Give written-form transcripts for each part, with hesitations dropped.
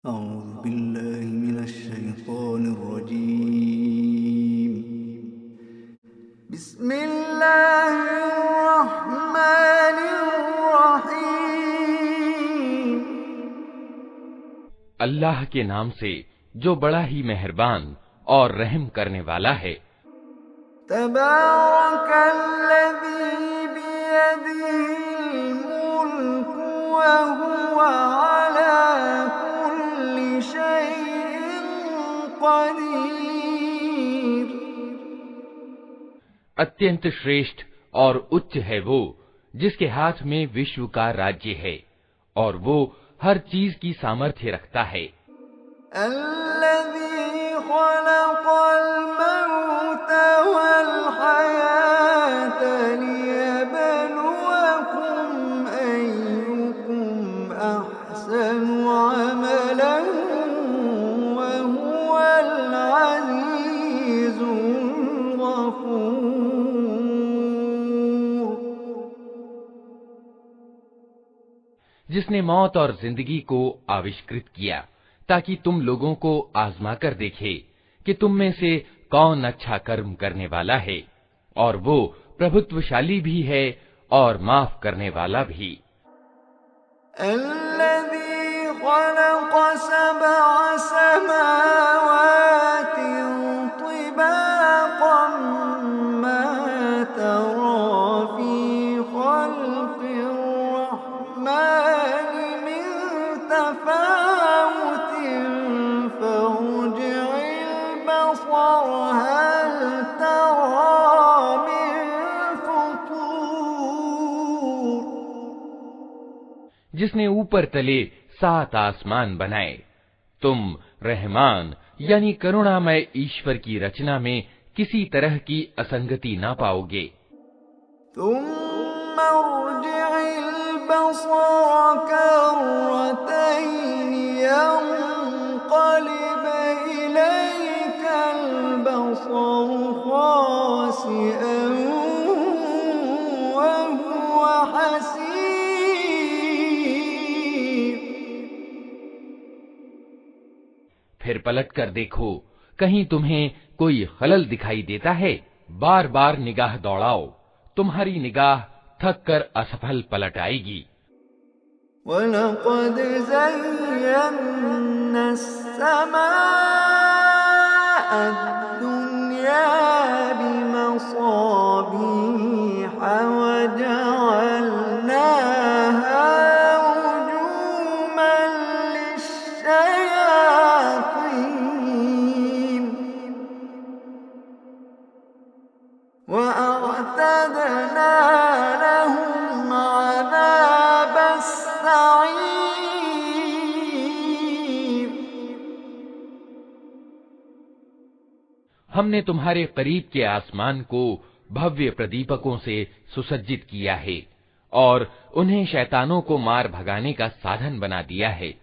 أعوذ بالله من الشيطان الرجيم بسم الله الرحمن الرحيم अल्लाह के नाम से जो बड़ा ही मेहरबान और रहम करने वाला है। तबारकल्लज़ी बियदिहिल मुल्क वहुव अला कुल्लि शैइन क़दीर। अत्यंत श्रेष्ठ और उच्च है वो जिसके हाथ में विश्व का राज्य है और वो हर चीज की सामर्थ्य रखता है। الذي خلق الموت والحياة ليبلوكم أيكم أحسن عملا وهو العزيز الغفور। जिसने मौत और जिंदगी को आविष्कृत किया ताकि तुम लोगों को आजमा कर देखे कि तुम में से कौन अच्छा कर्म करने वाला है, और वो प्रभुत्वशाली भी है और माफ करने वाला भी। الذي خلق سبع سماوات طباقا ما ترى في خلق الرحمن من تفاوت فارجع البصر هل ترى من فطور। जिसने ऊपर तले 7 आसमान बनाए, तुम रहमान यानी करुणामय ईश्वर की रचना में किसी तरह की असंगति ना पाओगे। ثم ارجع البصر كرتين ينقلب إليك البصر خاسئا وهو حسير। फिर पलट कर देखो, कहीं तुम्हें कोई खलल दिखाई देता है। बार बार निगाह दौड़ाओ, तुम्हारी निगाह थक कर असफल पलट आएगी। ولقد زينا السماء الدنيا بمصابيح وجعلناها رجوما للشياطين وأعتدنا لهم عذاب السعير। हमने तुम्हारे करीब के आसमान को भव्य प्रदीपकों से सुसज्जित किया है और उन्हें शैतानों को मार भगाने का साधन बना दिया है।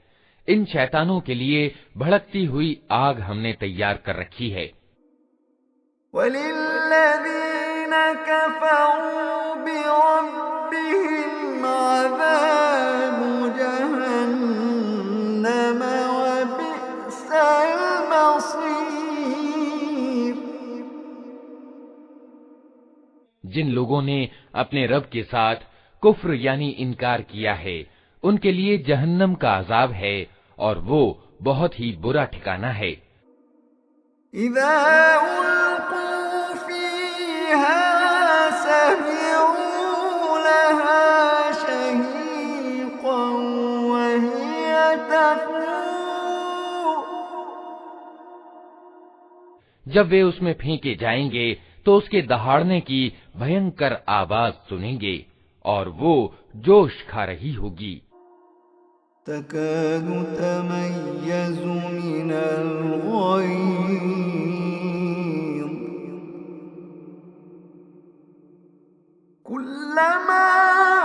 इन शैतानों के लिए भड़कती हुई आग हमने तैयार कर रखी है। वलिल्लज़ीन कफ़रू बिरब्बिहिम अज़ाबु जहन्नम वबिअसल मसीर। जिन लोगों ने अपने रब के साथ कुफ्र यानी इनकार किया है, उनके लिए जहन्नम का अजाब है और वो बहुत ही बुरा ठिकाना है। इज़ा उल्क़ू फ़ीहा समिअू लहा शहीक़न वहिय तफ़ूर। जब वे उसमें फेंके जाएंगे तो उसके दहाड़ने की भयंकर आवाज सुनेंगे और वो जोश खा रही होगी। तकादु तमय्यज़ु मिनल ग़यज़ कुल्लमा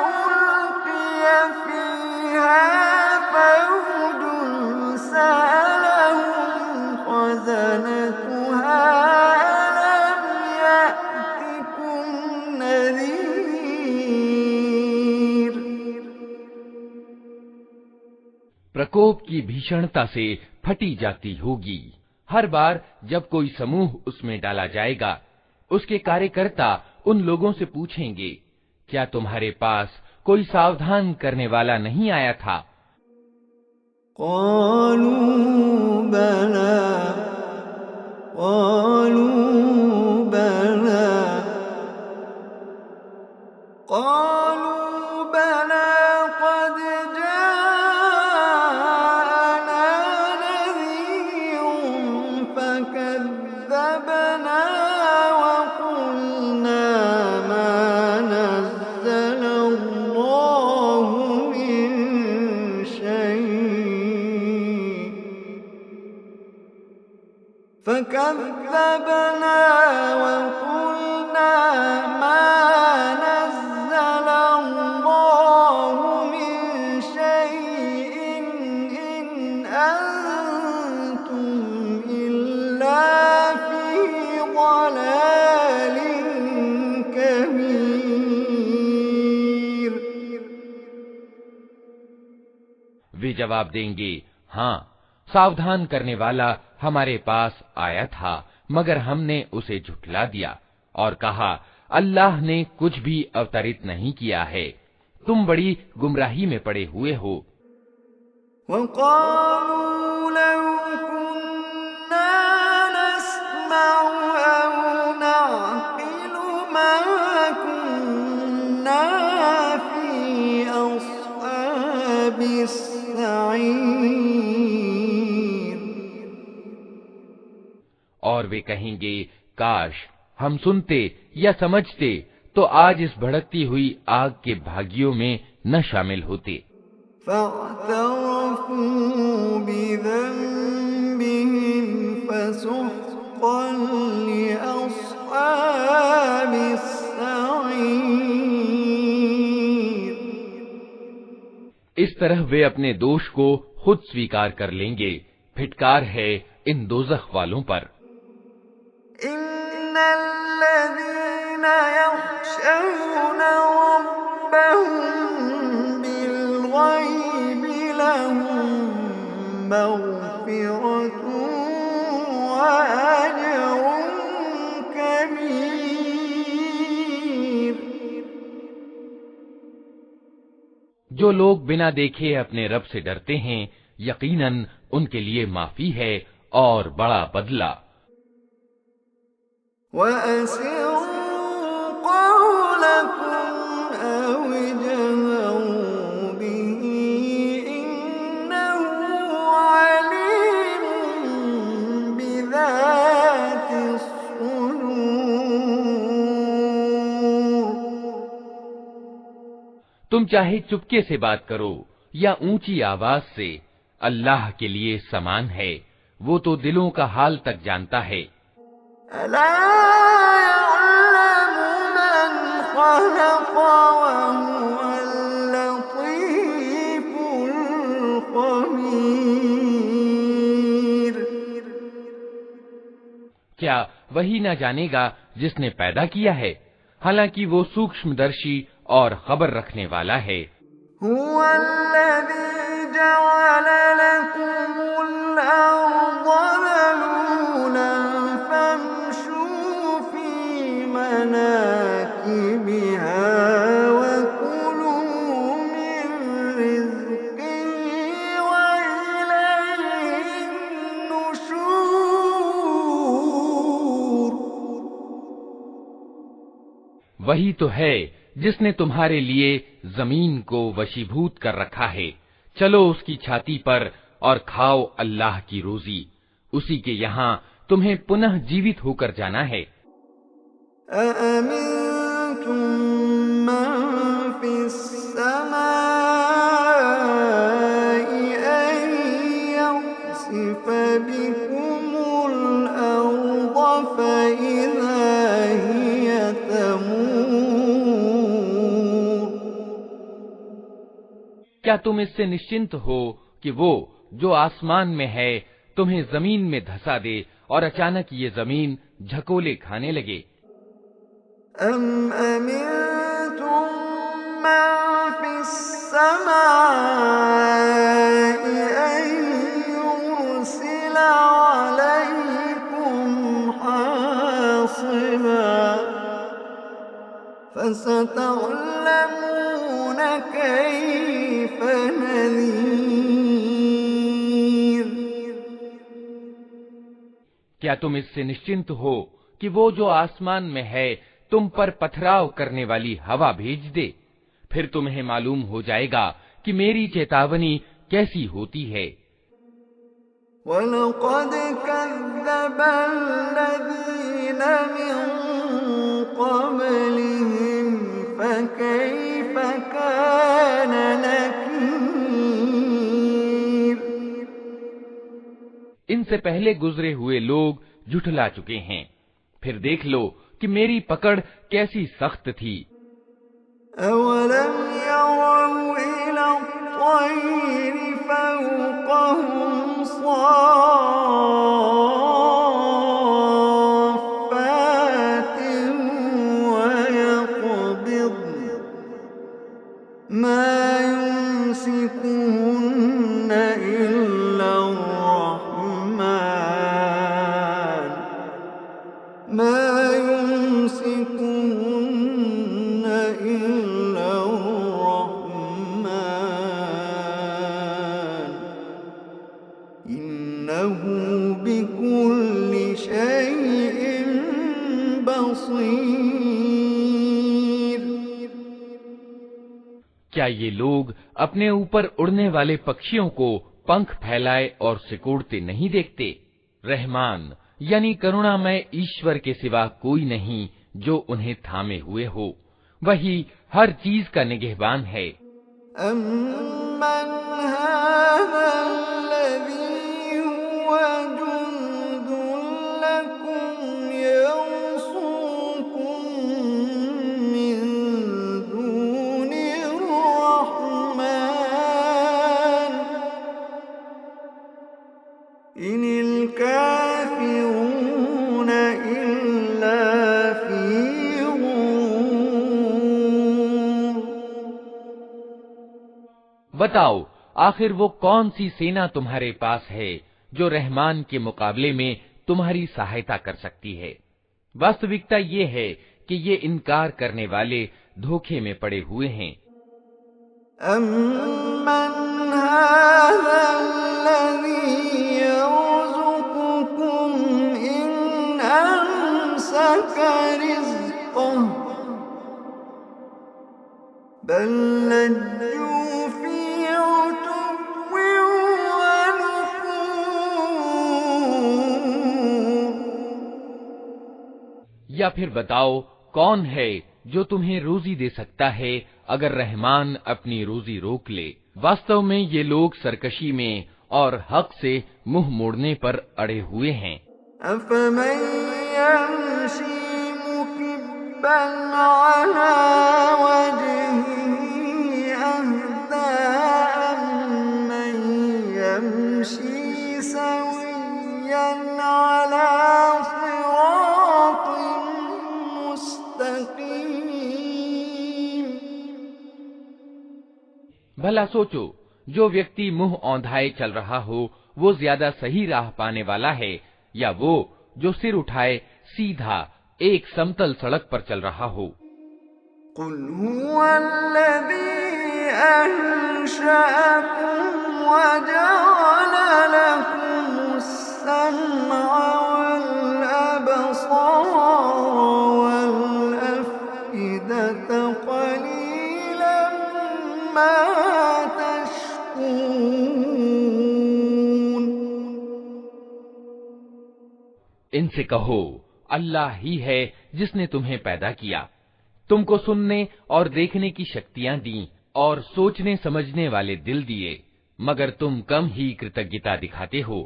उल्क़िय फ़ीहा फ़ौजुन सअलहुम ख़ज़नतुहा अलम यअतिकुम नज़ीर। प्रकोप की भीषणता से फटी जाती होगी। हर बार जब कोई समूह उसमें डाला जाएगा, उसके कार्यकर्ता उन लोगों से पूछेंगे, क्या तुम्हारे पास कोई सावधान करने वाला नहीं आया था? क़ालू बला क़ालू बला क़ालू बला क़द जाअना नज़ीरुन फ़कज़्ज़बना व क़ुलना मा नज़्ज़ल अल्लाहु मिन शै'इन फ़कज़्ज़बना व क़ुलना मा नज़्ज़ल अल्लाहु मिन शै'इन इन अंतुम इल्ला फ़ी ضलालिन कबीर। वे जवाब देंगे, हाँ, सावधान करने वाला हमारे पास आया था, मगर हमने उसे झुठला दिया और कहा, अल्लाह ने कुछ भी अवतरित नहीं किया है, तुम बड़ी गुमराही में पड़े हुए हो। वक़ालू लौ कुन्ना नस्मअु औ नअक़िलु मा कुन्ना फ़ी अस्हाबिस सईर। और वे कहेंगे, काश हम सुनते या समझते तो आज इस भड़कती हुई आग के भागियों में न शामिल होते। फ़अतरफ़ू बिज़न्बिहिम फ़सुह्क़न लिअस्हाबिस सईर। इस तरह वे अपने दोष को खुद स्वीकार कर लेंगे। फिटकार है इन दोज़ख वालों पर। इन्नल्लज़ीना यख़शौना रब्बहुम बिल-ग़ैबि लहुम मग़फ़िरतुन व अज्रुन कबीर। जो लोग बिना देखे अपने रब से डरते हैं, यकीनन उनके लिए माफी है और बड़ा बदला। वअसिर्रू क़ौलकुम औ इजहरू बिही इन्नहु अलीमुन बिज़ातिस सुदूर। तुम चाहे चुपके से बात करो या ऊंची आवाज से, अल्लाह के लिए समान है, वो तो दिलों का हाल तक जानता है। अला यअलमु मन ख़लक़ व हुवल लतीफ़ुल ख़बीर। क्या वही न जानेगा जिसने पैदा किया है, हालांकि वो सूक्ष्मदर्शी और खबर रखने वाला है। हुवल्लज़ी जअल लकुमुल अर्ज़ ज़लूलन फम्शू फ़ी मनाकिबिहा व कुलू मिन रिज़्क़िही व इलैहिन नुशूर। वही तो है जिसने तुम्हारे लिए जमीन को वशीभूत कर रखा है। चलो उसकी छाती पर और खाओ अल्लाह की रोजी, उसी के यहाँ तुम्हें पुनः जीवित होकर जाना है। अअमिनतुम मन फिस समाई अन यख़सिफ बिकुमुल अर्ज़ फ़इज़ा हिय तमूर। क्या तुम इससे निश्चिंत हो कि वो जो आसमान में है तुम्हें जमीन में धंसा दे और अचानक ये जमीन झकोले खाने लगे? अम अमिनतुम मन फिस समाई فستعلمون كيف نذير। क्या तुम इससे निश्चिंत हो कि वो जो आसमान में है तुम पर पथराव करने वाली हवा भेज दे, फिर तुम्हें मालूम हो जाएगा कि मेरी चेतावनी कैसी होती है। वलक़द कज़्ज़ब अल्लज़ीन मिन क़ब्लिहिम फ़कैफ़ कान नकीर। इनसे पहले गुजरे हुए लोग झुठला चुके हैं, फिर देख लो कि मेरी पकड़ कैसी सख्त थी। अवलम यरौ इला त्तैर फ़ौक़हुम साफ़्फ़ातिन वयक़बिضन मा युम्सिकुहुन्न इल्ला अर्रहमान मा युम्सिकुहुन्न इल्ला अर्रहमान इन्नहु बिकुल्लि शैइन बसीर। क्या ये लोग अपने ऊपर उड़ने वाले पक्षियों को पंख फैलाए और सिकोड़ते नहीं देखते? रहमान यानी करुणामय ईश्वर के सिवा कोई नहीं जो उन्हें थामे हुए हो, वही हर चीज का निगहबान है। अम्मन हाज़ल्लज़ी हुव जुंदुन लकुम यंसूकुम मिन दूनिर रहमान इनिल काफिरून इल्ला फी गुरूर। बताओ आखिर वो कौन सी सेना तुम्हारे पास है जो रहमान के मुकाबले में तुम्हारी सहायता कर सकती है? वास्तविकता ये है कि ये इनकार करने वाले धोखे में पड़े हुए हैं। अम्मन हाज़ल्लज़ी यर्ज़ुक़ुकुम इन अमसक रिज़्क़हु बल लज्जू फी उतुव्विन व नुफूर। या फिर बताओ कौन है जो तुम्हें रोजी दे सकता है अगर रहमान अपनी रोजी रोक ले? वास्तव में ये लोग सरकशी में और हक से मुंह मोड़ने पर अड़े हुए हैं। अफ़मन यमशी मुकिब्बन अला वजहिही अहदा अम्मन यमशी सविय्यन अला सिरातिन मुस्तक़ीम। भला सोचो, जो व्यक्ति मुंह औंधाए चल रहा हो वो ज्यादा सही राह पाने वाला है या वो जो सिर उठाए सीधा एक समतल सड़क पर चल रहा हो? कुल हुवल्लज़ी अंशअकुम व जअल लकुमुस्समअ वल अबसार वल अफ़इदत क़लीलन मा तशकुरून। इनसे कहो अल्लाह ही है जिसने तुम्हें पैदा किया, तुमको सुनने और देखने की शक्तियां दी और सोचने समझने वाले दिल दिए, मगर तुम कम ही कृतज्ञता दिखाते हो।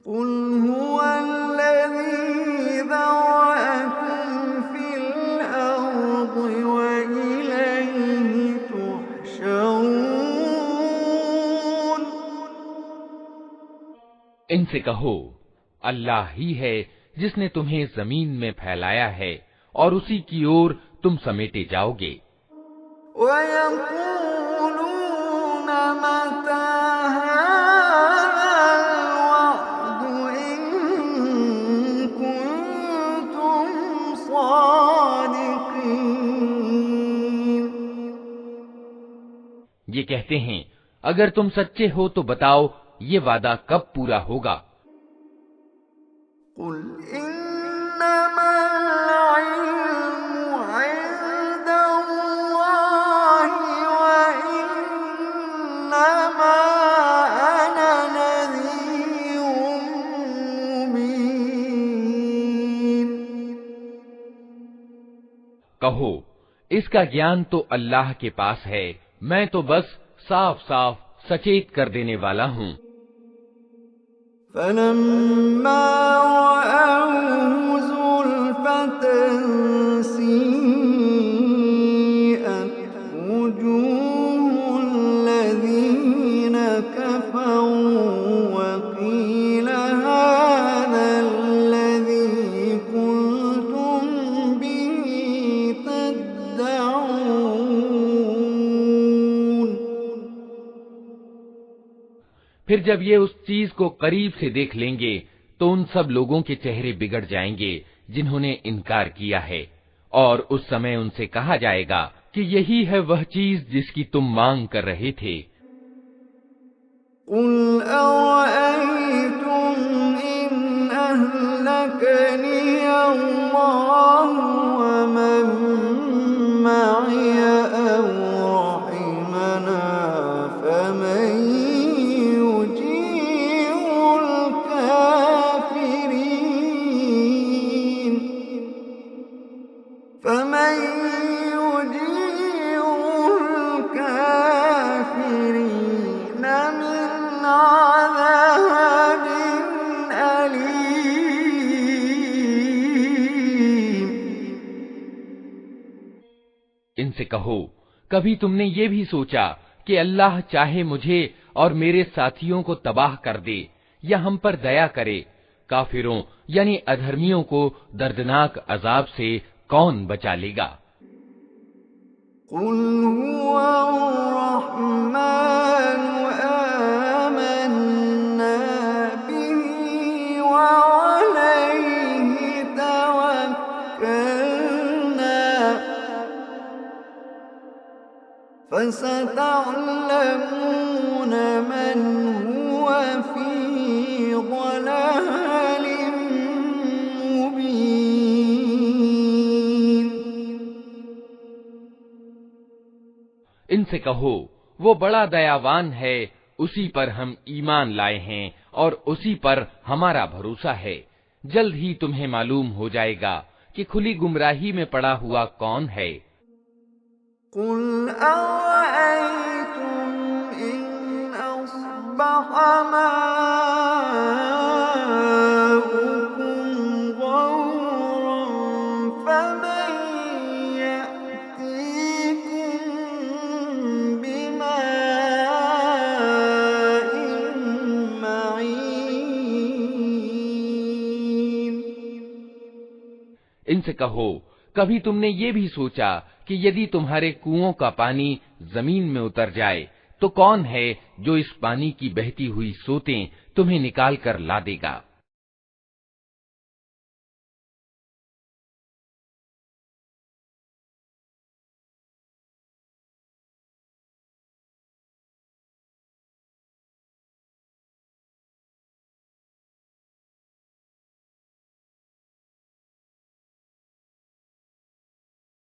कुल हुवल्लज़ी ज़रअकुम फिल अर्ज़ि व इलैहि तुहशरून। इनसे कहो अल्लाह ही है जिसने तुम्हें जमीन में फैलाया है और उसी की ओर तुम समेटे जाओगे। वयक़ूलून मता हाज़ल वअदु इन कुन्तुम सादिक़ीन। ये कहते हैं, अगर तुम सच्चे हो तो बताओ ये वादा कब पूरा होगा। कुल इन्नमल इल्मु इंदल्लाहि व इन्नमा अना नज़ीरुम मुबीन। कहो, इसका ज्ञान तो अल्लाह के पास है, मैं तो बस साफ साफ सचेत कर देने वाला हूँ। फलम्मा रअवहु ज़ुल्फ़तन सीअत वुजूहुल लज़ीन कफ़रू वक़ील हाज़ल लज़ी कुंतुम बिही तद्दऊन। फिर जब ये उस चीज को करीब से देख लेंगे तो उन सब लोगों के चेहरे बिगड़ जाएंगे जिन्होंने इनकार किया है, और उस समय उनसे कहा जाएगा कि यही है वह चीज जिसकी तुम मांग कर रहे थे। कुल अरअयतुम इन अहलकनी अल्लाहु व मन मअय औ रहिमना फमन युजीरुल काफिरीन मिन अज़ाबिन अलीम। इनसे कहो, कभी तुमने ये भी सोचा कि अल्लाह चाहे मुझे और मेरे साथियों को तबाह कर दे या हम पर दया करे? काफिरों यानी अधर्मियों को दर्दनाक अजाब से कौन बचा लेगा? कुल हुवा अर्रहमानु आमन्ना बिही व अलैहि तवक्कलना फसतअलमून मन हुवा फी ضलालिम मुबीन। इनसे कहो, वो बड़ा दयावान है, उसी पर हम ईमान लाए हैं और उसी पर हमारा भरोसा है। जल्द ही तुम्हें मालूम हो जाएगा कि खुली गुमराही में पड़ा हुआ कौन है। कुल अरअयतुम इन अस्बह माउकुम गौरन फमन यअतीकुम बिमाइन मईन। इनसे कहो, कभी तुमने ये भी सोचा कि यदि तुम्हारे कुओं का पानी जमीन में उतर जाए तो कौन है जो इस पानी की बहती हुई सोतें तुम्हें निकाल कर ला देगा?